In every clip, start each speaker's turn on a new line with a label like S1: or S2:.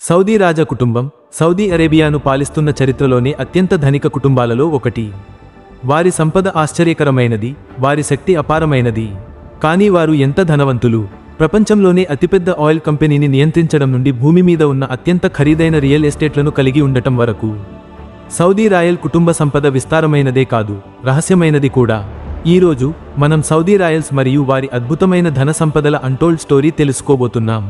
S1: Saudi రాజ కుటుంబం Saudi అరేబియాను పాలిస్తున్న చరిత్రలోనే అత్యంత ధనిక కుటుంబాలలో ఒకటి. వారి సంపద ఆశ్చర్యకరమైనది, వారి శక్తి అపారమైనది. కానీ వారు ఎంత ధనవంతులు! ప్రపంచంలోనే అతిపెద్ద ఆయిల్ కంపెనీని నియంత్రించడం నుండి భూమి మీద ఉన్న అత్యంత ఖరీదైన రియల్ ఎస్టేట్లను కలిగి ఉండటం వరకు. సౌదీ రాయల్ కుటుంబ సంపద విస్తారమైనదే కాదు, రహస్యమైనది కూడా. ఈరోజు మనం సౌదీ రాయల్స్ మరియు వారి అద్భుతమైన ధన సంపదల అన్టోల్డ్ స్టోరీ తెలుసుకోబోతున్నాం.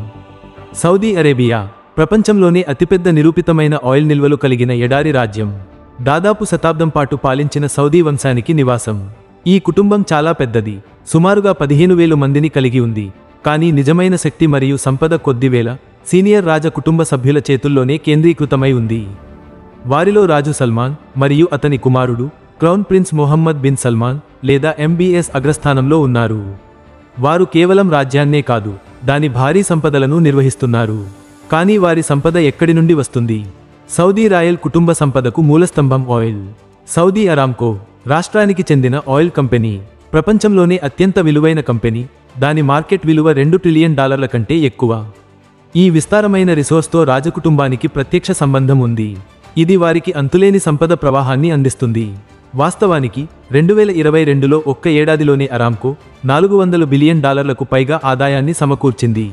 S1: సౌదీ అరేబియా ప్రపంచంలోనే అతిపెద్ద నిరూపితమైన ఆయిల్ నిల్వలు కలిగిన ఎడారి రాజ్యం. దాదాపు శతాబ్దం పాటు పాలించిన సౌదీ వంశానికి నివాసం. ఈ కుటుంబం చాలా పెద్దది, సుమారుగా 15,000 మందిని కలిగి ఉంది. కానీ నిజమైన శక్తి మరియు సంపద కొద్దివేల సీనియర్ రాజ కుటుంబ సభ్యుల చేతుల్లోనే కేంద్రీకృతమై ఉంది. వారిలో రాజు సల్మాన్ మరియు అతని కుమారుడు crown prince Mohammed bin Salman లేదా MBS అగ్రస్థానంలో ఉన్నారు. వారు కేవలం రాజ్యాన్నే కాదు, దాని భారీ సంపదలను నిర్వహిస్తున్నారు. కానీ వారి సంపద ఎక్కడి నుండి వస్తుంది? సౌదీ రాయల్ కుటుంబ సంపదకు మూలస్తంభం ఆయిల్. సౌదీ అరామ్కో రాష్ట్రానికి చెందిన ఆయిల్ కంపెనీ. ప్రపంచంలోనే అత్యంత విలువైన కంపెనీ. దాని మార్కెట్ విలువ $2 ట్రిలియన్ కంటే ఎక్కువ. ఈ విస్తారమైన రిసోర్స్తో రాజకుటుంబానికి ప్రత్యక్ష సంబంధం ఉంది. ఇది వారికి అంతులేని సంపద ప్రవాహాన్ని అందిస్తుంది. వాస్తవానికి 2022లో ఒక్క ఏడాదిలోనే అరామ్కో $400 బిలియన్ పైగా ఆదాయాన్ని సమకూర్చింది.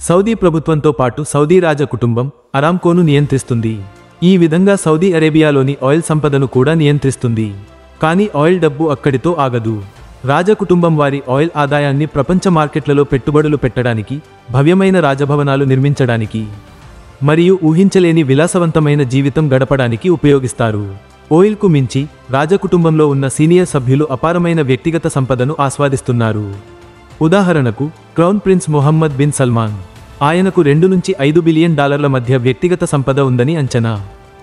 S1: సౌదీ ప్రభుత్వంతో పాటు సౌదీ రాజ కుటుంబం అరామ్కోను నియంత్రిస్తుంది. ఈ విధంగా సౌదీ అరేబియాలోని ఆయిల్ సంపదను కూడా నియంత్రిస్తుంది. కానీ ఆయిల్ డబ్బు అక్కడితో ఆగదు. రాజకుటుంబం వారి ఆయిల్ ఆదాయాన్ని ప్రపంచ మార్కెట్లలో పెట్టుబడులు పెట్టడానికి, భవ్యమైన రాజభవనాలు నిర్మించడానికి మరియు ఊహించలేని విలాసవంతమైన జీవితం గడపడానికి ఉపయోగిస్తారు. ఆయిల్కు మించి రాజకుటుంబంలో ఉన్న సీనియర్ సభ్యులు అపారమైన వ్యక్తిగత సంపదను ఆస్వాదిస్తున్నారు. ఉదాహరణకు crown prince Mohammed bin Salman. ఆయనకు $2 నుంచి $5 బిలియన్ మధ్య వ్యక్తిగత సంపద ఉందని అంచనా.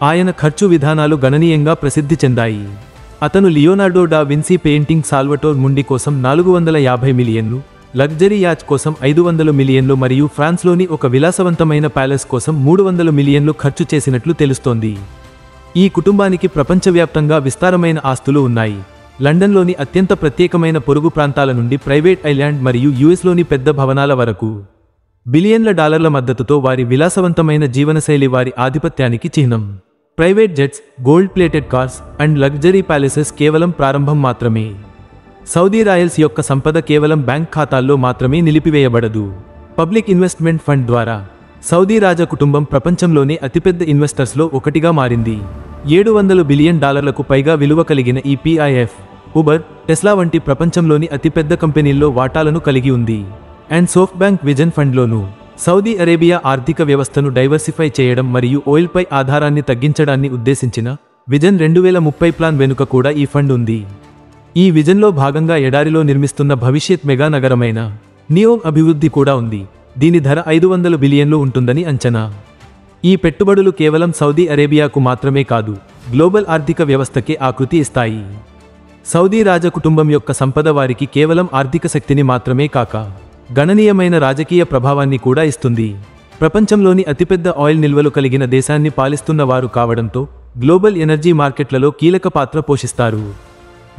S1: ఆయన ఖర్చు విధానాలు గణనీయంగా ప్రసిద్ధి చెందాయి. అతను లియోనార్డో డా విన్సీ పెయింటింగ్ సాల్వటోర్ ముండి కోసం $450 మిలియన్లు, లగ్జరీ యాచ్ కోసం $500 మిలియన్లు మరియు ఫ్రాన్స్లోని ఒక విలాసవంతమైన ప్యాలెస్ కోసం $300 మిలియన్లు ఖర్చు చేసినట్లు తెలుస్తోంది. ఈ కుటుంబానికి ప్రపంచవ్యాప్తంగా విస్తారమైన ఆస్తులు ఉన్నాయి. లండన్లోని అత్యంత ప్రత్యేకమైన పొరుగు ప్రాంతాల నుండి ప్రైవేట్ ఐలాండ్ మరియు యుఎస్లోని పెద్ద భవనాల వరకు. బిలియన్ల డాలర్ల మద్దతుతో వారి విలాసవంతమైన జీవనశైలి వారి ఆధిపత్యానికి చిహ్నం. Private jets, gold plated cars and luxury palaces కేవలం ప్రారంభం మాత్రమే. సౌదీ రాయల్స్ యొక్క సంపద కేవలం బ్యాంక్ ఖాతాల్లో మాత్రమే నిలిపివేయబడదు. పబ్లిక్ ఇన్వెస్ట్మెంట్ ఫండ్ ద్వారా సౌదీ రాజ కుటుంబం ప్రపంచంలోనే అతిపెద్ద ఇన్వెస్టర్స్లో ఒకటిగా మారింది. $700 బిలియన్ పైగా విలువ కలిగిన ఈ PIF, ఉబర్, టెస్లా వంటి ప్రపంచంలోని అతిపెద్ద కంపెనీల్లో వాటాలను కలిగి ఉంది. అండ్ సోఫ్ట్బ్యాంక్ విజన్ ఫండ్లోనూ. సౌదీ అరేబియా ఆర్థిక వ్యవస్థను డైవర్సిఫై చేయడం మరియు ఆయిల్పై ఆధారాన్ని తగ్గించడాన్ని ఉద్దేశించిన విజన్ 2030 ప్లాన్ వెనుక కూడా ఈ ఫండ్ ఉంది. ఈ విజన్లో భాగంగా ఎడారిలో నిర్మిస్తున్న భవిష్యత్ మెగా నగరమైన నియోమ్ అభివృద్ధి కూడా ఉంది. దీని ధర $500 బిలియన్లు ఉంటుందని అంచనా. ఈ పెట్టుబడులు కేవలం సౌదీ అరేబియాకు మాత్రమే కాదు, గ్లోబల్ ఆర్థిక వ్యవస్థకే ఆకృతి ఇస్తాయి. సౌదీ రాజ కుటుంబం యొక్క సంపద వారికి కేవలం ఆర్థిక శక్తిని మాత్రమే కాక, గణనీయమైన రాజకీయ ప్రభావాన్ని కూడా ఇస్తుంది. ప్రపంచంలోని అతిపెద్ద ఆయిల్ నిల్వలు కలిగిన దేశాన్ని పాలిస్తున్న వారు కావడంతో గ్లోబల్ ఎనర్జీ మార్కెట్లలో కీలక పాత్ర పోషిస్తారు.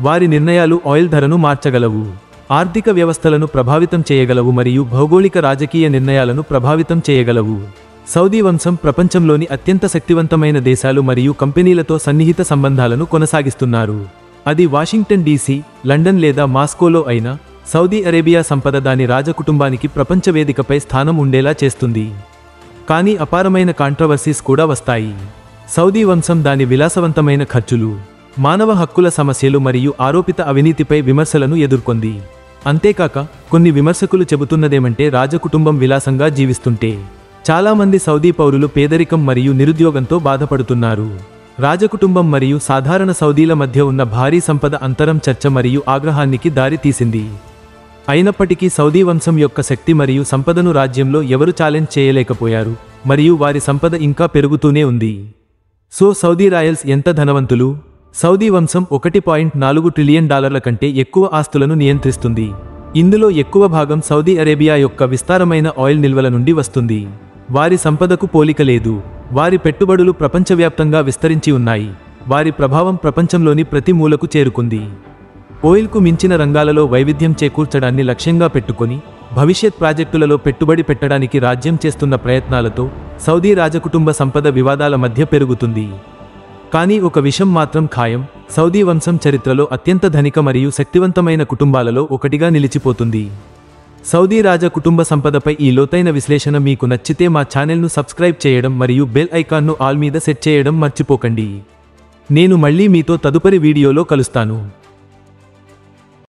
S1: వారి నిర్ణయాలు ఆయిల్ ధరను మార్చగలవు, ఆర్థిక వ్యవస్థలను ప్రభావితం చేయగలవు మరియు భౌగోళిక రాజకీయ నిర్ణయాలను ప్రభావితం చేయగలవు. సౌదీ వంశం ప్రపంచంలోని అత్యంత శక్తివంతమైన దేశాలు మరియు కంపెనీలతో సన్నిహిత సంబంధాలను కొనసాగిస్తున్నారు. అది వాషింగ్టన్ DC, లండన్ లేదా మాస్కోలో అయినా, సౌదీ అరేబియా సంపద దాని రాజకుటుంబానికి ప్రపంచ వేదికపై స్థానం ఉండేలా చేస్తుంది. కానీ అపారమైన కాంట్రవర్సీస్ కూడా వస్తాయి. సౌదీ వంశం దాని విలాసవంతమైన ఖర్చులు, మానవ హక్కుల సమస్యలు మరియు ఆరోపిత అవినీతిపై విమర్శలను ఎదుర్కొంది. అంతేకాక కొన్ని విమర్శకులు చెబుతున్నదేమంటే రాజకుటుంబం విలాసంగా జీవిస్తుంటే చాలామంది సౌదీ పౌరులు పేదరికం మరియు నిరుద్యోగంతో బాధపడుతున్నారు. రాజకుటుంబం మరియు సాధారణ సౌదీల మధ్య ఉన్న భారీ సంపద అంతరం చర్చ మరియు ఆగ్రహానికి దారి తీసింది. అయినప్పటికీ సౌదీ వంశం యొక్క శక్తి మరియు సంపదను రాజ్యంలో ఎవరు ఛాలెంజ్ చేయలేకపోయారు మరియు వారి సంపద ఇంకా పెరుగుతూనే ఉంది. సో సౌదీ రాయల్స్ ఎంత ధనవంతులు? సౌదీ వంశం $1.4 ట్రిలియన్ కంటే ఎక్కువ ఆస్తులను నియంత్రిస్తుంది. ఇందులో ఎక్కువ భాగం సౌదీ అరేబియా యొక్క విస్తారమైన ఆయిల్ నిల్వల నుండి వస్తుంది. వారి సంపదకు పోలిక లేదు. వారి పెట్టుబడులు ప్రపంచవ్యాప్తంగా విస్తరించి ఉన్నాయి. వారి ప్రభావం ప్రపంచంలోని ప్రతి మూలకు చేరుకుంది. ఆయిల్కు మించిన రంగాలలో వైవిధ్యం చేకూర్చడాన్ని లక్ష్యంగా పెట్టుకొని భవిష్యత్ ప్రాజెక్టులలో పెట్టుబడి పెట్టడానికి రాజ్యం చేస్తున్న ప్రయత్నాలతో సౌదీ రాజకుటుంబ సంపద వివాదాల మధ్య పెరుగుతుంది. కానీ ఒక విషయం మాత్రం ఖాయం, సౌదీ వంశం చరిత్రలో అత్యంత ధనిక మరియు శక్తివంతమైన కుటుంబాలలో ఒకటిగా నిలిచిపోతుంది. సౌదీ రాజ కుటుంబ సంపదపై ఈ లోతైన విశ్లేషణ మీకు నచ్చితే మా ఛానల్ను సబ్స్క్రైబ్ చేయడం మరియు బెల్ ఐకాన్ను ఆల్ మీద సెట్ చేయడం మర్చిపోకండి. నేను మళ్ళీ మీతో తదుపరి వీడియోలో కలుస్తాను.